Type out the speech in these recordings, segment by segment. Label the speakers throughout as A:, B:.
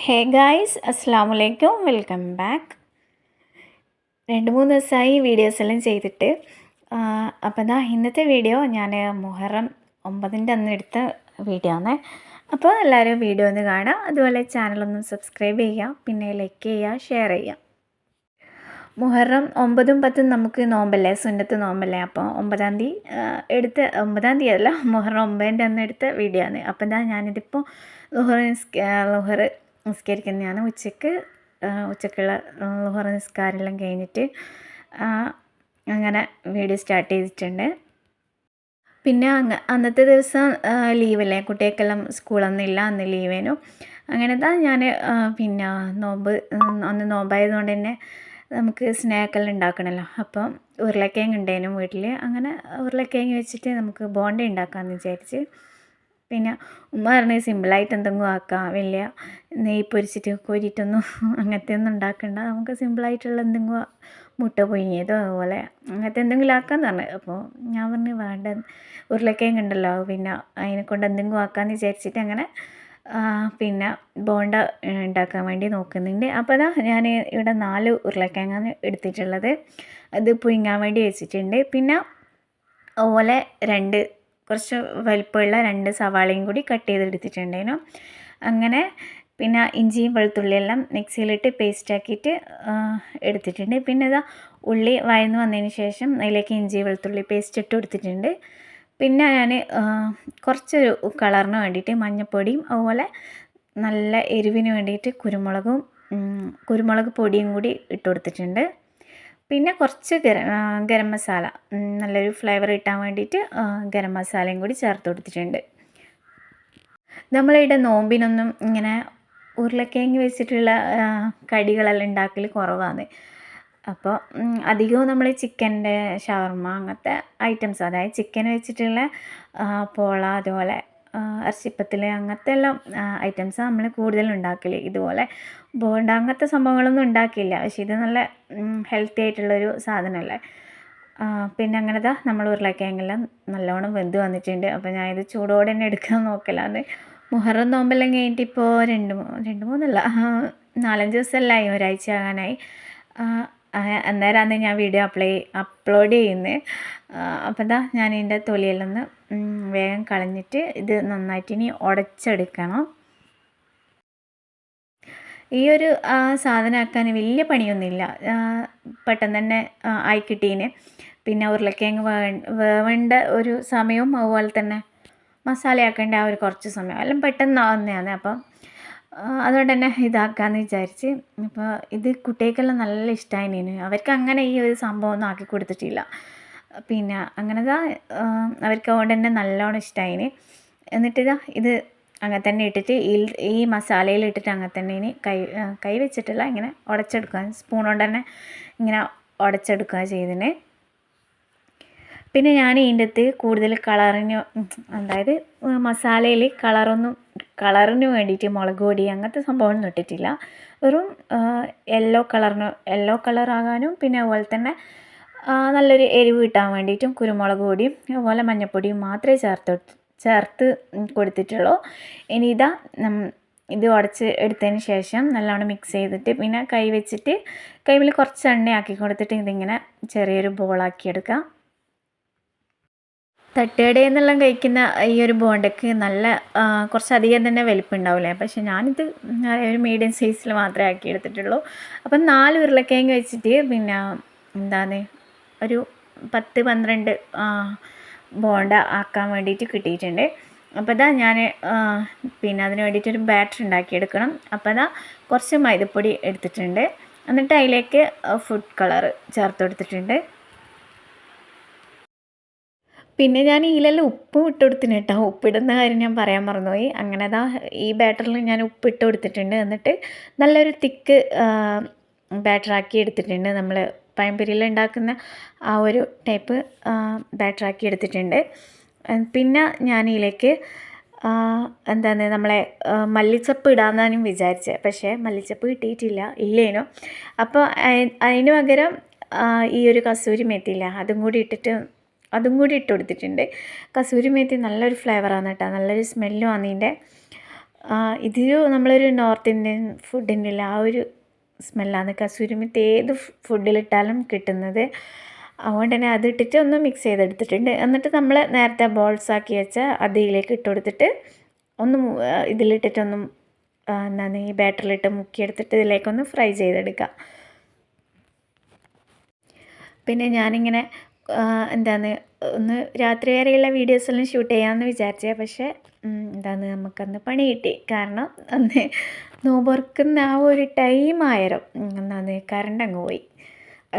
A: Hey guys, അസ്സാം വലൈക്കും. Welcome back. 2-3 ദിവസമായി വീഡിയോസ് എല്ലാം ചെയ്തിട്ട്. അപ്പോൾ ഇന്നത്തെ വീഡിയോ ഞാൻ മുഹറം 9-ൻ്റെ അന്ന് എടുത്ത വീഡിയോ ആണ്. അപ്പോൾ എല്ലാവരും വീഡിയോ ഒന്ന് കാണുക, അതുപോലെ ചാനലൊന്ന് സബ്സ്ക്രൈബ് ചെയ്യുക, പിന്നെ ലൈക്ക് ചെയ്യുക, ഷെയർ ചെയ്യുക. മുഹറം 9ഉം 10ഉം നമുക്ക് നോമ്പല്ലേ, സുന്നത്ത് നോമ്പല്ലേ. അപ്പോൾ 9-ാം തീയതി എടുത്ത 9-ാം തീയതി അല്ല, മുഹറം 9ൻ്റെ അന്ന് എടുത്ത വീഡിയോ ആണ്. അപ്പോൾ ഞാനിതിപ്പോൾ ലുഹർ നിസ്കരിക്കുന്നതാണ്. ഉച്ചക്കുള്ള ലുഹർ നിസ്കാരമെല്ലാം കഴിഞ്ഞിട്ട് അങ്ങനെ വീഡിയോ സ്റ്റാർട്ട് ചെയ്തിട്ടുണ്ട്. പിന്നെ അന്നത്തെ ദിവസം ലീവല്ലേ, കുട്ടികൾക്കെല്ലാം സ്കൂളൊന്നും ഇല്ല, അന്ന് ലീവേനു. അങ്ങനെ ഞാൻ പിന്നെ അന്ന് നോമ്പായതുകൊണ്ട് തന്നെ നമുക്ക് സ്നാക്കെല്ലാം ഉണ്ടാക്കണമല്ലോ. അപ്പം ഉരുളക്കിഴങ്ങ് ഉണ്ടേനും വീട്ടിൽ. അങ്ങനെ ഉരുളക്കിഴങ്ങ് വെച്ചിട്ട് നമുക്ക് ബോണ്ട ഉണ്ടാക്കാമെന്ന് വിചാരിച്ച്. പിന്നെ ഉമ്മ പറഞ്ഞ് സിമ്പിളായിട്ട് എന്തെങ്കിലും ആക്കാം, വലിയ നെയ്യ് പൊരിച്ചിട്ട് കോരിയിട്ടൊന്നും അങ്ങനത്തെ ഒന്നും ഉണ്ടാക്കണ്ട, നമുക്ക് സിമ്പിളായിട്ടുള്ള എന്തെങ്കിലും മുട്ട പുഴുങ്ങിയതോ അതുപോലെ അങ്ങനത്തെ എന്തെങ്കിലും ആക്കാമെന്ന് പറഞ്ഞു. അപ്പോൾ ഞാൻ പറഞ്ഞു വേണ്ട, ഉരുളക്കിഴങ്ങ് ഉണ്ടല്ലോ, പിന്നെ അതിനെ കൊണ്ട് എന്തെങ്കിലും ആക്കാമെന്ന് വിചാരിച്ചിട്ട് അങ്ങനെ പിന്നെ ബോണ്ട ഉണ്ടാക്കാൻ വേണ്ടി നോക്കുന്നുണ്ട്. അപ്പോൾ ഞാൻ ഇവിടെ 4 ഉരുളക്കിഴങ്ങാണ് എടുത്തിട്ടുള്ളത്. അത് പുഴുങ്ങാൻ വേണ്ടി വെച്ചിട്ടുണ്ട്. പിന്നെ അതുപോലെ കുറച്ച് വലിപ്പമുള്ള 2 സവാളയും കൂടി കട്ട് ചെയ്തെടുത്തിട്ടുണ്ടേനു. അങ്ങനെ പിന്നെ ഇഞ്ചിയും വെളുത്തുള്ളിയെല്ലാം മിക്സിയിലിട്ട് പേസ്റ്റാക്കിയിട്ട് എടുത്തിട്ടുണ്ട്. പിന്നെ ഉള്ളി വഴന്ന് വന്നതിന് ശേഷം അതിലേക്ക് ഇഞ്ചി വെളുത്തുള്ളി പേസ്റ്റ് ഇട്ട് കൊടുത്തിട്ടുണ്ട്. പിന്നെ ഞാൻ കുറച്ചൊരു കളറിന് വേണ്ടിയിട്ട് മഞ്ഞൾപ്പൊടിയും അതുപോലെ നല്ല എരിവിന് വേണ്ടിയിട്ട് കുരുമുളക് പൊടിയും കൂടി ഇട്ട് കൊടുത്തിട്ടുണ്ട്. പിന്നെ കുറച്ച് ഗരം മസാല, നല്ലൊരു ഫ്ലേവർ കിട്ടാൻ വേണ്ടിയിട്ട് ഗരം മസാലയും കൂടി ചേർത്ത് കൊടുത്തിട്ടുണ്ട്. നമ്മളിവിടെ നോമ്പിനൊന്നും ഇങ്ങനെ ഉരുളക്കിഴങ്ങ് വെച്ചിട്ടുള്ള കടികളെല്ലാം ഉണ്ടാക്കൽ കുറവാണ്. അപ്പോൾ അധികവും നമ്മൾ ചിക്കൻ്റെ ഷവർമ അങ്ങനത്തെ ഐറ്റംസ്, അതായത് ചിക്കൻ വെച്ചിട്ടുള്ള പോള, അതുപോലെ ഇറച്ചിപ്പത്തിൽ അങ്ങനത്തെ എല്ലാം ഐറ്റംസാണ് നമ്മൾ കൂടുതലും ഉണ്ടാക്കൽ. ഇതുപോലെ ബോണ്ട അങ്ങനത്തെ സംഭവങ്ങളൊന്നും ഉണ്ടാക്കില്ല. പക്ഷേ ഇത് നല്ല ഹെൽത്തി ആയിട്ടുള്ളൊരു സാധനമല്ലേ. പിന്നെ അങ്ങനെ നമ്മൾ ഉരുളക്കിഴങ്ങെല്ലാം നല്ലോണം വെന്ത് വന്നിട്ടുണ്ട്. അപ്പോൾ ഞാനിത് ചൂടോടെ തന്നെ എടുക്കാൻ നോക്കലാന്ന്. മുഹറം നോമ്പെല്ലാം കഴിഞ്ഞിട്ട് ഇപ്പോൾ 2-3 4-5 ദിവസമെല്ലാം ആയി, ഒരാഴ്ച ആകാനായി. അന്നേരമാണ് ഞാൻ വീഡിയോ അപ്ലോഡ് ചെയ്യുന്നത്. അപ്പോൾ ഞാൻ ഇതിൻ്റെ തൊലിയെല്ലാം ഒന്ന് വേഗം കളഞ്ഞിട്ട് ഇത് നന്നായിട്ട് ഇനി ഉടച്ചെടുക്കണം. ഈ ഒരു സാധനം ആക്കാൻ വലിയ പണിയൊന്നുമില്ല, പെട്ടെന്ന് തന്നെ ആയി കിട്ടീന്. പിന്നെ ഉരുളക്കിഴങ്ങ് വേവേണ്ട ഒരു സമയവും അതുപോലെ തന്നെ മസാലയാക്കേണ്ട ആ ഒരു കുറച്ച് സമയം എല്ലാം പെട്ടെന്ന് ആവുന്നതാണ്. അപ്പം അതുകൊണ്ട് തന്നെ ഇതാക്കാമെന്ന് വിചാരിച്ച്. അപ്പോൾ ഇത് കുട്ടികൾക്കെല്ലാം നല്ല ഇഷ്ടമായിന്. അവർക്ക് അങ്ങനെ ഈ ഒരു സംഭവം ഒന്നും ആക്കി കൊടുത്തിട്ടില്ല. പിന്നെ അങ്ങനെ അവർക്ക് അതുകൊണ്ട് തന്നെ നല്ലോണം ഇഷ്ടമായിന്. എന്നിട്ട് ഇത് അങ്ങനെ തന്നെ ഇട്ടിട്ട് ഈ മസാലയിൽ ഇട്ടിട്ട് അങ്ങനെ തന്നെ ഇനി കൈ വെച്ചിട്ടില്ല, ഇങ്ങനെ ഉടച്ചെടുക്കുക, സ്പൂൺ കൊണ്ട് തന്നെ ഇങ്ങനെ ഉടച്ചെടുക്കുക ചെയ്തിന്. പിന്നെ ഞാൻ ഇതിൻ്റെ അകത്ത് കൂടുതൽ അതായത് മസാലയിൽ കളറിന് വേണ്ടിയിട്ട് മുളക് പൊടി അങ്ങനത്തെ സംഭവമൊന്നും ഇട്ടിട്ടില്ല. വെറും യെല്ലോ കളറാകാനും പിന്നെ അതുപോലെ തന്നെ നല്ലൊരു എരിവ് കിട്ടാൻ വേണ്ടിയിട്ടും കുരുമുളക് പൊടിയും അതുപോലെ മഞ്ഞൾപ്പൊടിയും മാത്രമേ ചേർത്ത് കൊടുത്തിട്ടുള്ളൂ. ഇനി ഇത് ഉടച്ച് എടുത്തതിന് ശേഷം നല്ലോണം മിക്സ് ചെയ്തിട്ട് പിന്നെ കൈമിൽ കുറച്ച് എണ്ണയാക്കി കൊടുത്തിട്ട് ഇതിങ്ങനെ ചെറിയൊരു ബോളാക്കി എടുക്കാം. തട്ടുകടയിൽ നിന്നെല്ലാം കഴിക്കുന്ന ഈ ഒരു ബോണ്ടയ്ക്ക് നല്ല കുറച്ചധികം തന്നെ വലിപ്പം ഉണ്ടാവില്ലേ. പക്ഷേ ഞാനിത് ഒരു മീഡിയം സൈസിൽ മാത്രമേ ആക്കി എടുത്തിട്ടുള്ളൂ. അപ്പം 4 ഉരുളക്കിഴങ്ങ് വെച്ചിട്ട് പിന്നെ ഒരു 10-12 ബോണ്ട ആക്കാൻ വേണ്ടിയിട്ട് കിട്ടിയിട്ടുണ്ട്. അപ്പോൾ ഞാൻ പിന്നെ അതിന് വേണ്ടിയിട്ടൊരു ബാറ്റർ ഉണ്ടാക്കിയെടുക്കണം. അപ്പോൾ കുറച്ച് മൈദപ്പൊടി എടുത്തിട്ടുണ്ട്. എന്നിട്ട് അതിലേക്ക് ഫുഡ് കളർ ചേർത്ത് കൊടുത്തിട്ടുണ്ട്. പിന്നെ ഞാൻ ഇതിലെല്ലാം ഉപ്പും ഇട്ട് കൊടുത്തിന് കേട്ടോ. ഉപ്പിടുന്ന കാര്യം ഞാൻ പറയാൻ മറന്നുപോയി. അങ്ങനെ ഈ ബാറ്ററിൽ ഞാൻ ഉപ്പിട്ട് കൊടുത്തിട്ടുണ്ട്. എന്നിട്ട് നല്ലൊരു തിക്ക് ബാറ്ററാക്കി എടുത്തിട്ടുണ്ട്. നമ്മൾ പഴംപൊരിയിൽ ഉണ്ടാക്കുന്ന ആ ഒരു ടൈപ്പ് ബാറ്ററാക്കി എടുത്തിട്ടുണ്ട്. പിന്നെ ഞാൻ ഇതിലേക്ക് നമ്മളെ മല്ലിച്ചപ്പ് ഇടാമെന്നാണ് വിചാരിച്ചത്. പക്ഷേ മല്ലിച്ചപ്പ് കിട്ടിയിട്ടില്ല, ഇല്ലേനു. അപ്പോൾ അതിന് പകരം ഈ ഒരു കസൂരി മേത്തിയില്ല, അതും കൂടി ഇട്ട് കൊടുത്തിട്ടുണ്ട്. കസൂരി മേത്തി നല്ലൊരു ഫ്ലേവറാണ് കേട്ടോ, നല്ലൊരു സ്മെല്ലും ആണ് ഇതിൻ്റെ. ഇതൊരു നമ്മളൊരു നോർത്ത് ഇന്ത്യൻ ഫുഡിൻ്റെ ആ ഒരു സ്മെല്ലാണ് കസൂരി മെത്തി ഏത് ഫുഡിലിട്ടാലും കിട്ടുന്നത്. അതുകൊണ്ട് തന്നെ അതിട്ടിട്ട് ഒന്ന് മിക്സ് ചെയ്തെടുത്തിട്ടുണ്ട്. എന്നിട്ട് നമ്മൾ നേരത്തെ ബോൾസ് ആക്കി വെച്ച അതിലേക്ക് ഇട്ട് കൊടുത്തിട്ട് ഒന്ന് ഇതിലിട്ടിട്ടൊന്നും എന്താണ് ഈ ബാറ്ററിലിട്ട് മുക്കിയെടുത്തിട്ട് ഇതിലേക്കൊന്ന് ഫ്രൈ ചെയ്തെടുക്കാം. പിന്നെ ഞാനിങ്ങനെ എന്താണ് ഒന്ന് രാത്രി വരെയുള്ള വീഡിയോസെല്ലാം ഷൂട്ട് ചെയ്യാമെന്ന് വിചാരിച്ചേ, പക്ഷേ എന്താണ് നമുക്കന്ന് പണി കിട്ടി. കാരണം അന്ന് നോമ്പുറക്കുന്ന ആ ഒരു ടൈമായാലും എന്താണ് കറണ്ട് അങ്ങ് പോയി.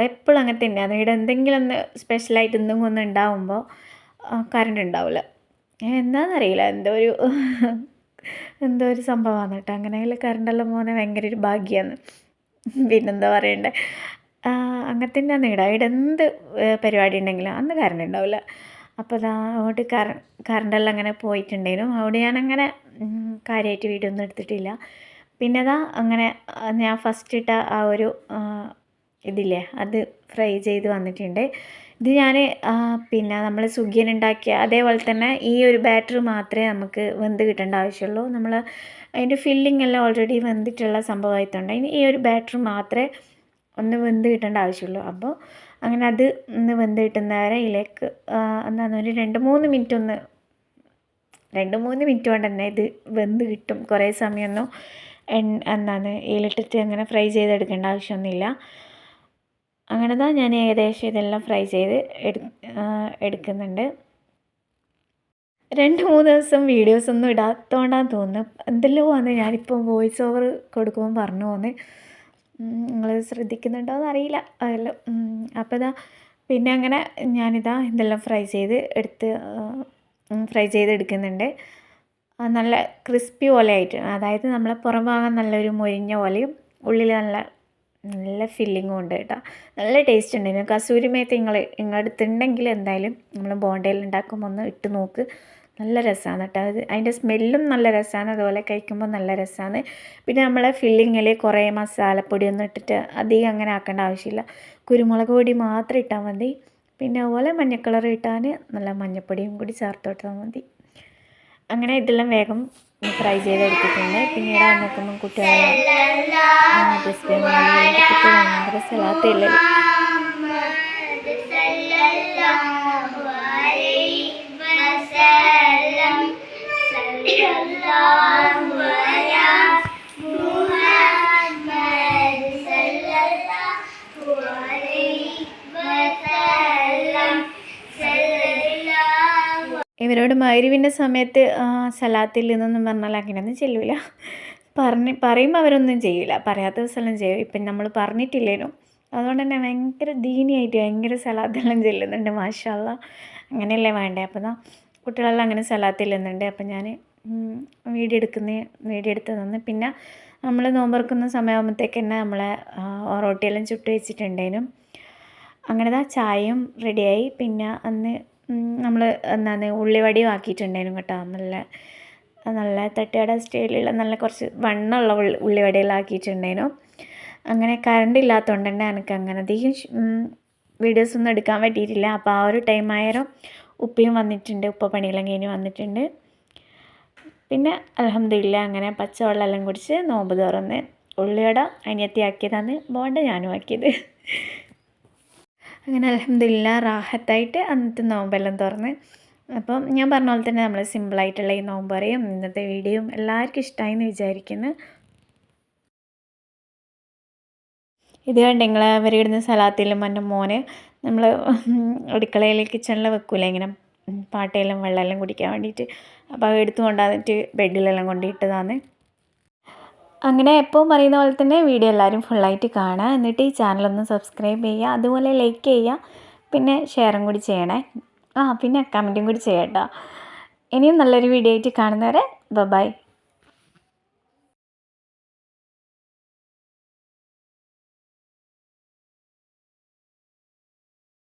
A: എപ്പോഴും അങ്ങനെ തന്നെയാണ്. ഇവിടെ എന്തെങ്കിലും ഒന്ന് സ്പെഷ്യലായിട്ട് എന്തെങ്കിലും ഒന്ന് ഉണ്ടാവുമ്പോൾ കറണ്ട് ഉണ്ടാവില്ല. എന്താണെന്നറിയില്ല, എന്തോ ഒരു സംഭവമാണ് കേട്ടോ. അങ്ങനെയുള്ള കറണ്ടെല്ലാം പോകുന്നത് ഭയങ്കര ഒരു ഭാഗ്യമാണ്. പിന്നെന്താ പറയണ്ടേ, അങ്ങനെ തന്നെയാണ് ഇവിടെ എന്ത് പരിപാടി ഉണ്ടെങ്കിലും അന്ന് കറണ്ട് ഉണ്ടാവില്ല. അപ്പോൾ അങ്ങോട്ട് കറണ്ടെല്ലാം അങ്ങനെ പോയിട്ടുണ്ടായിരുന്നു. അവിടെ ഞാനങ്ങനെ കാര്യമായിട്ട് വീഡിയോ ഒന്നും എടുത്തിട്ടില്ല. പിന്നെ അങ്ങനെ ഞാൻ ഫസ്റ്റ് ഇട്ട ആ ഒരു ഇതില്ലേ അത് ഫ്രൈ ചെയ്ത് വന്നിട്ടുണ്ട്. ഇത് ഞാൻ പിന്നെ നമ്മൾ സുഗിയൻ ഉണ്ടാക്കിയ അതേപോലെ തന്നെ ഈ ഒരു ബാറ്റർ മാത്രമേ നമുക്ക് വെന്ത് കിട്ടേണ്ട ആവശ്യമുള്ളൂ. നമ്മൾ അതിൻ്റെ ഫില്ലിംഗ് എല്ലാം ഓൾറെഡി വെന്തിട്ടുള്ള സംഭവമായിട്ടുണ്ട്. ഇനി ഈ ഒരു ബാറ്റർ മാത്രമേ ഒന്ന് വെന്ത് കിട്ടേണ്ട ആവശ്യമുള്ളൂ. അപ്പോൾ അങ്ങനെ അത് ഒന്ന് വെന്ത് കിട്ടുന്നവരെ ഇതിലേക്ക് എന്താണ് ഒരു 2-3 മിനിറ്റ് കൊണ്ട് തന്നെ ഇത് വെന്ത് കിട്ടും. കുറേ സമയമൊന്നും എന്താണ് ഇതിലിട്ടിട്ട് അങ്ങനെ ഫ്രൈ ചെയ്തെടുക്കേണ്ട ആവശ്യമൊന്നുമില്ല. അങ്ങനെ ഞാൻ ഏകദേശം ഇതെല്ലാം ഫ്രൈ ചെയ്ത് എടുക്കുന്നുണ്ട്. 2-3 ദിവസം വീഡിയോസൊന്നും ഇടാത്തതുകൊണ്ടാന്ന് തോന്നുന്നു. എന്തെല്ലോ ആണ് ഞാനിപ്പോൾ വോയിസ് ഓവർ കൊടുക്കുമ്പോൾ പറഞ്ഞു പോകുന്നത്. നിങ്ങൾ ശ്രദ്ധിക്കുന്നുണ്ടോ എന്നറിയില്ല. അതെല്ലാം അപ്പോൾ പിന്നെ അങ്ങനെ ഇതെല്ലാം ഫ്രൈ ചെയ്തെടുക്കുന്നുണ്ട്. നല്ല ക്രിസ്പി പോലെ ആയിട്ട്, അതായത് നമ്മളെ പുറം ഭാഗം നല്ലൊരു മൊരിഞ്ഞ പോലെയും ഉള്ളിൽ നല്ല ഫില്ലിങ്ങും ഉണ്ട് കേട്ടോ. നല്ല ടേസ്റ്റ് ഉണ്ടായിരുന്നു. കസൂരി മേത്തി നിങ്ങളുടെ അടുത്തുണ്ടെങ്കിൽ എന്തായാലും നമ്മൾ ബോണ്ടയിൽ ഉണ്ടാക്കുമ്പോൾ ഒന്ന് ഇട്ട് നോക്ക്. നല്ല രസമാണ് കേട്ടോ. അതിൻ്റെ സ്മെല്ലും നല്ല രസമാണ്, അതുപോലെ കഴിക്കുമ്പോൾ നല്ല രസമാണ്. പിന്നെ നമ്മളെ ഫില്ലിങ്ങിൽ കുറേ മസാലപ്പൊടിയൊന്നും ഇട്ടിട്ട് അധികം അങ്ങനെ ആക്കേണ്ട ആവശ്യമില്ല. കുരുമുളക് പൊടി മാത്രം ഇട്ടാൽ മതി. പിന്നെ അതുപോലെ മഞ്ഞ കളർ ഇട്ടാൽ നല്ല മഞ്ഞൾപ്പൊടിയും കൂടി ചേർത്ത് കൊടുത്താൽ മതി. അങ്ങനെ ഇതെല്ലാം വേഗം ഫ്രൈ ചെയ്തെടുത്തിട്ടുണ്ട്. പിന്നീട് നോക്കുമ്പോൾ കുട്ടികളെല്ലാം ഭയങ്കര സലാത്തില്ല. ഇവരോട് മഗ്‌രിബിൻ്റെ സമയത്ത് സലാത്തിൽ നിന്നൊന്നും പറഞ്ഞാൽ അങ്ങനെയൊന്നും ചെല്ലില്ല. പറയുമ്പോൾ അവരൊന്നും ചെയ്യില്ല, പറയാത്ത ദിവസമെല്ലാം ചെയ്യും. ഇപ്പം നമ്മൾ പറഞ്ഞിട്ടില്ലേനോ, അതുകൊണ്ട് തന്നെ ഭയങ്കര ദീനിയായിട്ട് ഭയങ്കര സലാത്തെല്ലാം ചെല്ലുന്നുണ്ട്. മാഷാ അല്ലാ, അങ്ങനെയല്ലേ വേണ്ടേ. അപ്പോൾ കുട്ടികളെല്ലാം അങ്ങനെ സലാത്ത് ചെല്ലുന്നുണ്ട്. അപ്പം ഞാൻ വീഡിയോ എടുത്ത് തന്ന്. പിന്നെ നമ്മൾ നോമ്പുറക്കുന്ന സമയമാകുമ്പോഴത്തേക്ക് തന്നെ നമ്മളെ റൊട്ടിയെല്ലാം ചുട്ട് വെച്ചിട്ടുണ്ടേനും. അങ്ങനെ ചായയും റെഡിയായി. പിന്നെ അന്ന് നമ്മൾ ഉള്ളിവടയും ആക്കിയിട്ടുണ്ടായിരുന്നു കേട്ടോ. നല്ല തട്ടുകട സ്റ്റൈലുള്ള നല്ല കുറച്ച് വണ്ണമുള്ള ഉള്ളിവടയെല്ലാം ആക്കിയിട്ടുണ്ടായിരുന്നു. അങ്ങനെ കറണ്ട് ഇല്ലാത്തതുകൊണ്ട് തന്നെ എനിക്ക് അങ്ങനെ അധികം വീഡിയോസൊന്നും എടുക്കാൻ പറ്റിയിട്ടില്ല. അപ്പോൾ ആ ഒരു ടൈം ആയാലും ഉപ്പയും വന്നിട്ടുണ്ട്, ഉപ്പ പണിയെല്ലാം കഴിഞ്ഞ് വന്നിട്ടുണ്ട്. പിന്നെ അൽഹംദുലില്ലാ അങ്ങനെ പച്ചവെള്ളമെല്ലാം കുടിച്ച് നോമ്പ് തുറന്ന്. ഉള്ളിവട അനിയത്തി ആക്കിയതാണ്, ബോണ്ട ഞാനും ആക്കിയത്. അങ്ങനെ അൽഹംദുലില്ലാ റാഹത്തായിട്ട് അന്നത്തെ നോമ്പെല്ലാം തുറന്ന്. അപ്പം ഞാൻ പറഞ്ഞ പോലെ തന്നെ നമ്മൾ സിമ്പിളായിട്ടുള്ള ഈ നോമ്പ് പറയും ഇന്നത്തെ വീഡിയോയും എല്ലാവർക്കും ഇഷ്ടമായി എന്ന് വിചാരിക്കുന്നു. ഇത് കണ്ട് നിങ്ങൾ അവരിടുന്ന സലാത്തിലും എൻ്റെ മോന് നമ്മൾ അടുക്കളയിൽ കിച്ചണിൽ വെക്കൂല ഇങ്ങനെ പാട്ടയെല്ലാം വെള്ളമെല്ലാം കുടിക്കാൻ വേണ്ടിയിട്ട്. അപ്പോൾ അത് എടുത്തു കൊണ്ടുവന്നിട്ട് ബെഡിലെല്ലാം കൊണ്ടിട്ടതാണ്. അങ്ങനെ എപ്പോഴും പറയുന്ന പോലെ തന്നെ വീഡിയോ എല്ലാവരും ഫുള്ളായിട്ട് കാണുക. എന്നിട്ട് ഈ ചാനലൊന്ന് സബ്സ്ക്രൈബ് ചെയ്യുക, അതുപോലെ ലൈക്ക് ചെയ്യുക, പിന്നെ ഷെയറും കൂടി ചെയ്യണേ. പിന്നെ കമൻറ്റും കൂടി ചെയ്യട്ടോ. ഇനിയും നല്ലൊരു വീഡിയോ ആയിട്ട് കാണുന്നവരെ ബൈ.